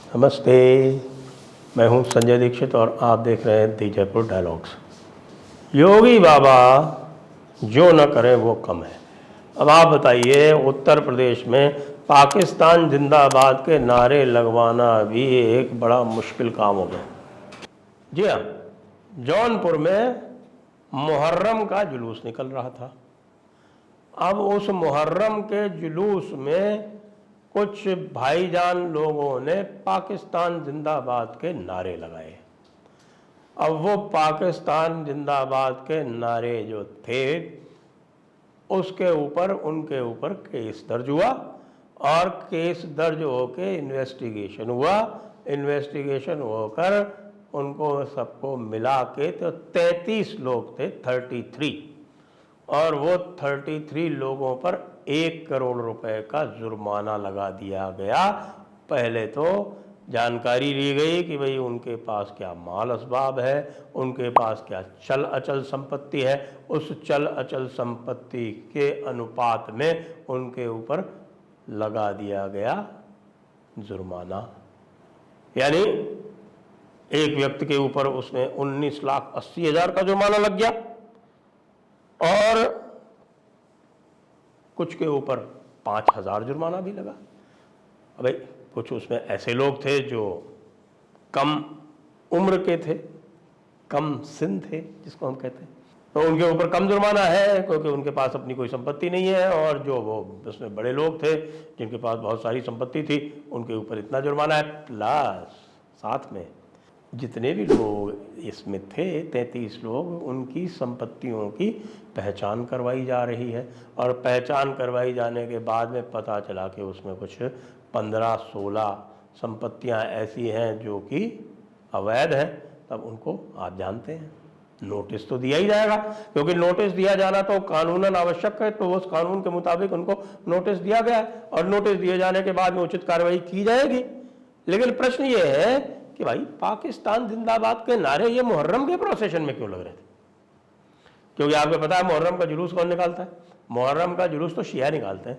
नमस्ते, मैं हूं संजय दीक्षित और आप देख रहे हैं दी जयपुर डायलॉग्स। योगी बाबा जो न करें वो कम है। अब आप बताइए, उत्तर प्रदेश में पाकिस्तान जिंदाबाद के नारे लगवाना भी एक बड़ा मुश्किल काम हो गया। जी हाँ, जौनपुर में मुहर्रम का जुलूस निकल रहा था। अब उस मुहर्रम के जुलूस में कुछ भाईजान लोगों ने पाकिस्तान जिंदाबाद के नारे लगाए। अब वो पाकिस्तान जिंदाबाद के नारे जो थे उसके ऊपर उनके ऊपर केस दर्ज हुआ और केस दर्ज होकर इन्वेस्टिगेशन हुआ। इन्वेस्टिगेशन होकर उनको सबको मिला के तो 33 लोग थे, 33, और वो 33 लोगों पर 1 करोड़ रुपए का जुर्माना लगा दिया गया। पहले तो जानकारी ली गई कि भाई उनके पास क्या माल असबाब है, उनके पास क्या चल अचल संपत्ति है, उस चल अचल संपत्ति के अनुपात में उनके ऊपर लगा दिया गया जुर्माना। यानी एक व्यक्ति के ऊपर उसमें 19,80,000 का जुर्माना लग गया और कुछ के ऊपर 5,000 जुर्माना भी लगा। अबे कुछ उसमें ऐसे लोग थे जो कम उम्र के थे, कम सिन थे जिसको हम कहते हैं, तो उनके ऊपर कम जुर्माना है क्योंकि उनके पास अपनी कोई संपत्ति नहीं है। और जो वो उसमें बड़े लोग थे जिनके पास बहुत सारी संपत्ति थी उनके ऊपर इतना जुर्माना है। प्लस साथ में जितने भी लोग इसमें थे 33 लोग, उनकी संपत्तियों की पहचान करवाई जा रही है। और पहचान करवाई जाने के बाद में पता चला कि उसमें कुछ 15-16 संपत्तियां ऐसी हैं जो कि अवैध हैं। तब उनको आप जानते हैं नोटिस तो दिया ही जाएगा, क्योंकि नोटिस दिया जाना तो कानूनन आवश्यक है। तो उस कानून के मुताबिक उनको नोटिस दिया गया है और नोटिस दिए जाने के बाद में उचित कार्रवाई की जाएगी। लेकिन प्रश्न ये है कि भाई पाकिस्तान जिंदाबाद के नारे ये मुहर्रम के प्रोसेशन में क्यों लग रहे थे? क्योंकि आपको पता है मुहर्रम का जुलूस कौन निकालता है? मुहर्रम का जुलूस तो शिया निकालते हैं।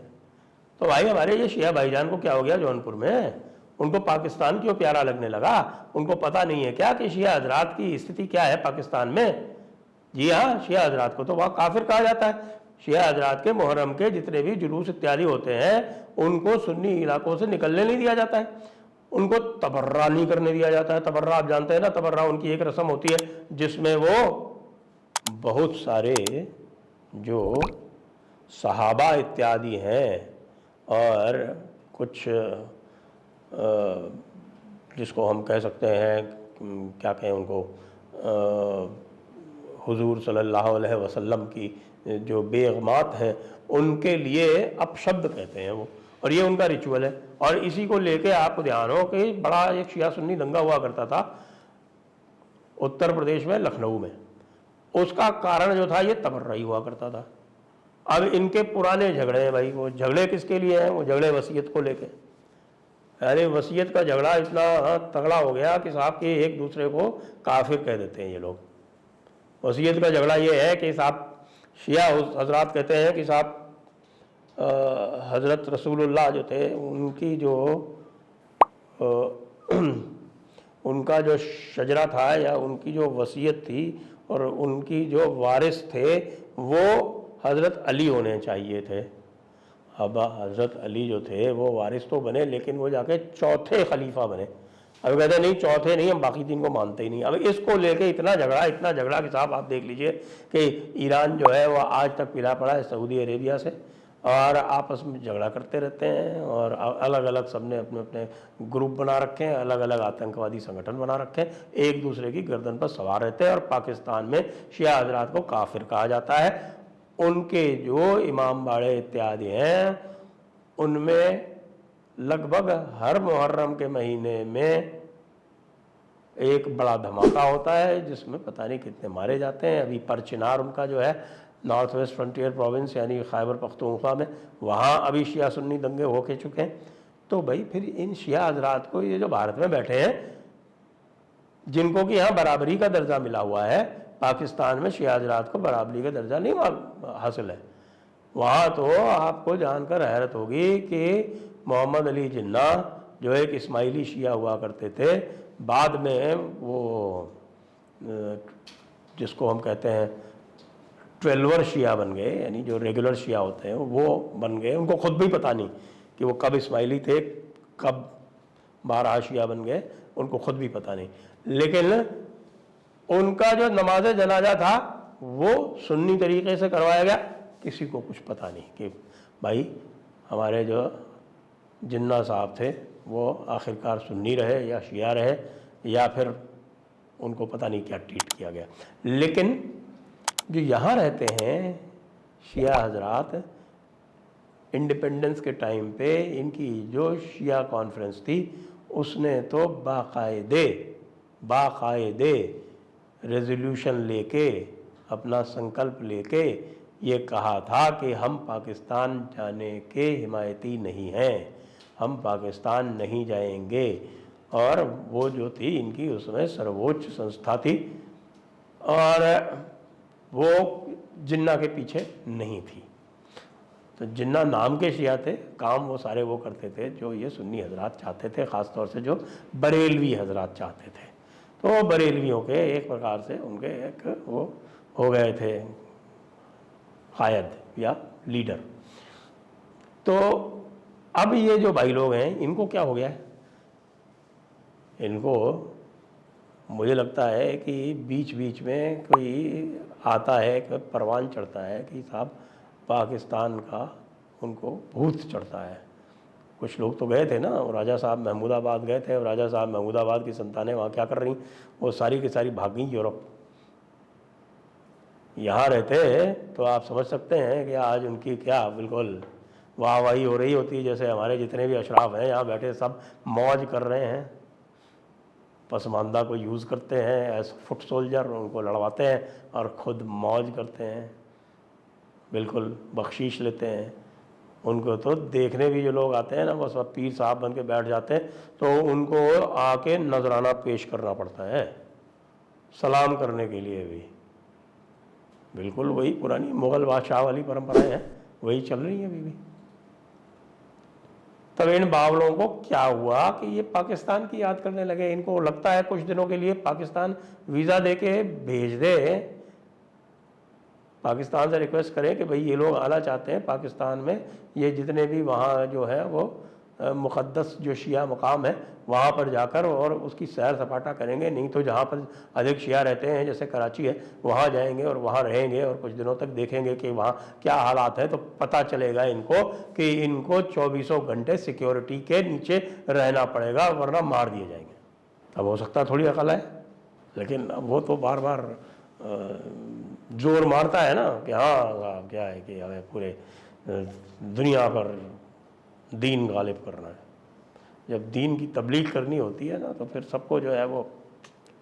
तो भाई हमारे ये शिया भाईजान को क्या हो गया जौनपुर में? उनको पाकिस्तान क्यों प्यारा लगने लगा? उनको पता नहीं है क्या कि शिया हजरात की स्थिति क्या है पाकिस्तान में? जी हाँ, शिया हजरात को तो वहाँ काफिर कहा जाता है। शिया हजरात के मुहर्रम के जितने भी जुलूस इत्यादि होते हैं उनको सुन्नी इलाकों से निकलने नहीं दिया जाता है, उनको तबर्रा नहीं करने दिया जाता है। तबर्रा आप जानते हैं ना, तबर्रा उनकी एक रस्म होती है जिसमें वो बहुत सारे जो सहाबा इत्यादि हैं और कुछ जिसको हम कह सकते हैं, क्या कहें उनको, हुजूर सल्लल्लाहु अलैहि वसल्लम की जो बेगमात हैं उनके लिए अपशब्द कहते हैं वो, और ये उनका रिचुअल है। और इसी को लेके आपको ध्यान हो कि बड़ा एक शिया सुन्नी दंगा हुआ करता था उत्तर प्रदेश में, लखनऊ में। उसका कारण जो था ये तबर्राई हुआ करता था। अब इनके पुराने झगड़े हैं भाई, वो झगड़े किसके लिए हैं? वो झगड़े वसीयत को लेके। अरे वसीयत का झगड़ा इतना तगड़ा हो गया कि साहब कि एक दूसरे को काफिर कह देते हैं ये लोग। वसीयत का झगड़ा ये है कि साहब शिया हजरात कहते हैं कि साहब हज़रत रसूलुल्लाह जो थे उनकी जो उनका जो शजरा था या उनकी जो वसीयत थी और उनकी जो वारिस थे वो हज़रत अली होने चाहिए थे। अब हज़रत अली जो थे वो वारिस तो बने लेकिन वो जाके चौथे खलीफा बने। अब कहते नहीं चौथे नहीं, हम बाकी 3 को मानते ही नहीं। अब इसको लेके इतना झगड़ा कि साहब आप देख लीजिए कि ईरान जो है वो आज तक पिला पड़ा है सऊदी अरेबिया से, और आपस में झगड़ा करते रहते हैं और अलग अलग सबने अपने अपने ग्रुप बना रखे हैं, अलग अलग आतंकवादी संगठन बना रखे हैं, एक दूसरे की गर्दन पर सवार रहते हैं। और पाकिस्तान में शिया हजरात को काफिर कहा जाता है। उनके जो इमाम बाड़े इत्यादि हैं उनमें लगभग हर मुहर्रम के महीने में एक बड़ा धमाका होता है जिसमें पता नहीं कितने मारे जाते हैं। अभी परचिनार उनका जो है नॉर्थ वेस्ट फ्रंटियर प्रोविंस यानी खैबर पख्तूनख्वा में, वहाँ अभी शिया सुन्नी दंगे हो के चुके हैं। तो भाई फिर इन शिया हजरात को ये जो भारत में बैठे हैं जिनको कि यहाँ बराबरी का दर्जा मिला हुआ है, पाकिस्तान में शिया हजरात को बराबरी का दर्जा नहीं हासिल है, वहाँ तो आपको जानकर हैरत होगी कि मोहम्मद अली जिन्ना जो एक इस्माइली शिया हुआ करते थे, बाद में वो जिसको हम कहते हैं 12 शिया बन गए, यानी जो रेगुलर शिया होते हैं वो बन गए। उनको खुद भी पता नहीं कि वो कब इस्माइली थे, कब 12 शिया बन गए, उनको खुद भी पता नहीं। लेकिन उनका जो नमाज जनाजा था वो सुन्नी तरीके से करवाया गया, किसी को कुछ पता नहीं कि भाई हमारे जो जिन्ना साहब थे वो आखिरकार सुन्नी रहे या शिया रहे, या फिर उनको पता नहीं क्या ट्रीट किया गया। लेकिन जो यहाँ रहते हैं शिया हजरात, इंडिपेंडेंस के टाइम पे इनकी जो शिया कॉन्फ्रेंस थी उसने तो बाकायदे रेजोल्यूशन लेके, अपना संकल्प लेके ये कहा था कि हम पाकिस्तान जाने के हिमायती नहीं हैं, हम पाकिस्तान नहीं जाएंगे। और वो जो थी इनकी उसमें सर्वोच्च संस्था थी और वो जिन्ना के पीछे नहीं थी। तो जिन्ना नाम के शिया थे, काम वो सारे वो करते थे जो ये सुन्नी हजरात चाहते थे, ख़ास तौर से जो बरेलवी हजरात चाहते थे। तो बरेलवियों के एक प्रकार से उनके एक वो हो गए थे कायद या लीडर। तो अब ये जो भाई लोग हैं इनको क्या हो गया है, इनको मुझे लगता है कि बीच बीच में कोई आता है कि परवान चढ़ता है कि साहब पाकिस्तान का उनको भूत चढ़ता है। कुछ लोग तो गए थे ना, राजा साहब महमूदाबाद गए थे, और राजा साहब महमूदाबाद की संतानें वहाँ क्या कर रही, वो सारी की सारी भाग गई यूरोप। यहाँ रहते तो आप समझ सकते हैं कि आज उनकी क्या बिल्कुल वाहवाही हो रही होती है, जैसे हमारे जितने भी अशराफ हैं यहाँ बैठे सब मौज कर रहे हैं, पसमानदा को यूज़ करते हैं एज फुट सोल्जर, उनको लड़वाते हैं और ख़ुद मौज करते हैं, बिल्कुल बख्शीश लेते हैं। उनको तो देखने भी जो लोग आते हैं ना, वो सब पीर साहब बन के बैठ जाते हैं, तो उनको आके नजराना पेश करना पड़ता है सलाम करने के लिए भी। बिल्कुल वही पुरानी मुग़ल बादशाह वाली परंपराएं हैं, वही चल रही हैं अभी भी। तब इन बावलों को क्या हुआ कि ये पाकिस्तान की याद करने लगे। इनको लगता है कुछ दिनों के लिए पाकिस्तान वीज़ा दे के भेज दे, पाकिस्तान से रिक्वेस्ट करें कि भाई ये लोग आना चाहते हैं पाकिस्तान में, ये जितने भी वहाँ जो है वो मुक़द्दस जो शिया मकाम है वहाँ पर जाकर और उसकी सैर सपाटा करेंगे। नहीं तो जहाँ पर अधिक शिया रहते हैं जैसे कराची है वहाँ जाएंगे और वहाँ रहेंगे और कुछ दिनों तक देखेंगे कि वहाँ क्या हालात हैं, तो पता चलेगा इनको कि इनको 24 घंटे सिक्योरिटी के नीचे रहना पड़ेगा वरना मार दिए जाएंगे। अब हो सकता थोड़ी अकल है, लेकिन अब वो तो बार बार जोर मारता है ना कि हाँ क्या है कि हमें पूरे दुनिया पर दीन गालिब करना है। जब दीन की तबलीग करनी होती है ना तो फिर सबको जो है वो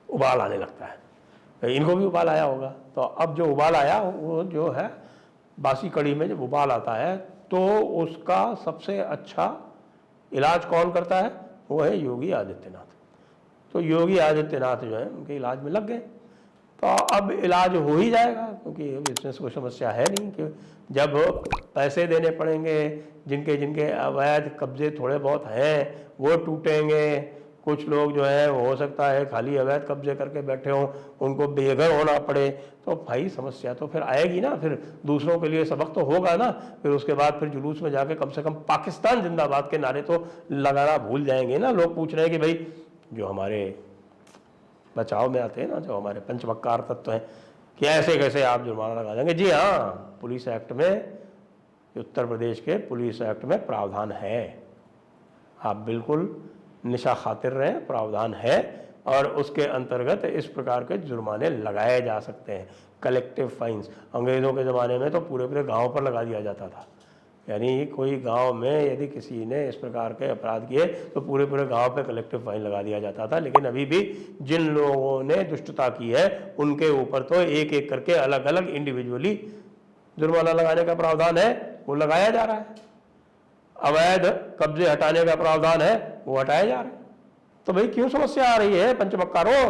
उबाल आने लगता है। इनको भी उबाल आया होगा। तो अब जो उबाल आया वो जो है बासी कड़ी में जब उबाल आता है तो उसका सबसे अच्छा इलाज कौन करता है, वो है योगी आदित्यनाथ। तो योगी आदित्यनाथ जो है उनके इलाज में लग गए। तो अब इलाज हो ही जाएगा क्योंकि इसमें कोई समस्या है नहीं कि जब पैसे देने पड़ेंगे, जिनके जिनके अवैध कब्जे थोड़े बहुत हैं वो टूटेंगे। कुछ लोग जो है हो सकता है खाली अवैध कब्जे करके बैठे हों, उनको बेघर होना पड़े, तो भाई समस्या तो फिर आएगी ना। फिर दूसरों के लिए सबक तो होगा ना। फिर उसके बाद फिर जुलूस में जाके कम से कम पाकिस्तान जिंदाबाद के नारे तो लगाना भूल जाएंगे ना। लोग पूछ रहे हैं कि भाई जो हमारे बचाव में आते हैं ना, जो हमारे पंचमक्कार तत्व हैं, कि ऐसे कैसे आप जुर्माना लगा देंगे। जी हाँ, पुलिस एक्ट में, उत्तर प्रदेश के पुलिस एक्ट में प्रावधान है। आप बिल्कुल निशा खातिर रहें, प्रावधान है और उसके अंतर्गत इस प्रकार के जुर्माने लगाए जा सकते हैं, कलेक्टिव फाइन्स। अंग्रेज़ों के ज़माने में तो पूरे पूरे गांव पर लगा दिया जाता था। यानी कोई गांव में यदि किसी ने इस प्रकार के अपराध किए तो पूरे पूरे गांव पे कलेक्टिव फाइन लगा दिया जाता था। लेकिन अभी भी जिन लोगों ने दुष्टता की है उनके ऊपर तो एक एक करके अलग अलग इंडिविजुअली जुर्माना लगाने का प्रावधान है, वो लगाया जा रहा है। अवैध कब्जे हटाने का प्रावधान है, वो हटाए जा रहे हैं। तो भाई क्यों समस्या आ रही है पंचमक्कारों?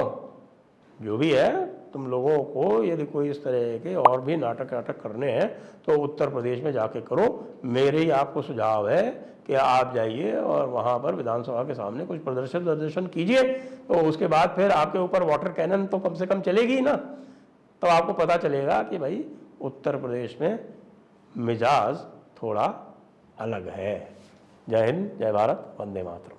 जो भी है तुम लोगों को यदि कोई इस तरह के और भी नाटक नाटक करने हैं तो उत्तर प्रदेश में जाके करो। मेरे ही आपको सुझाव है कि आप जाइए और वहाँ पर विधानसभा के सामने कुछ प्रदर्शन कीजिए, तो उसके बाद फिर आपके ऊपर वाटर कैनन तो कम से कम चलेगी ही ना। तो आपको पता चलेगा कि भाई उत्तर प्रदेश में मिजाज थोड़ा अलग है। जय हिंद, जय भारत, वंदे मातरम।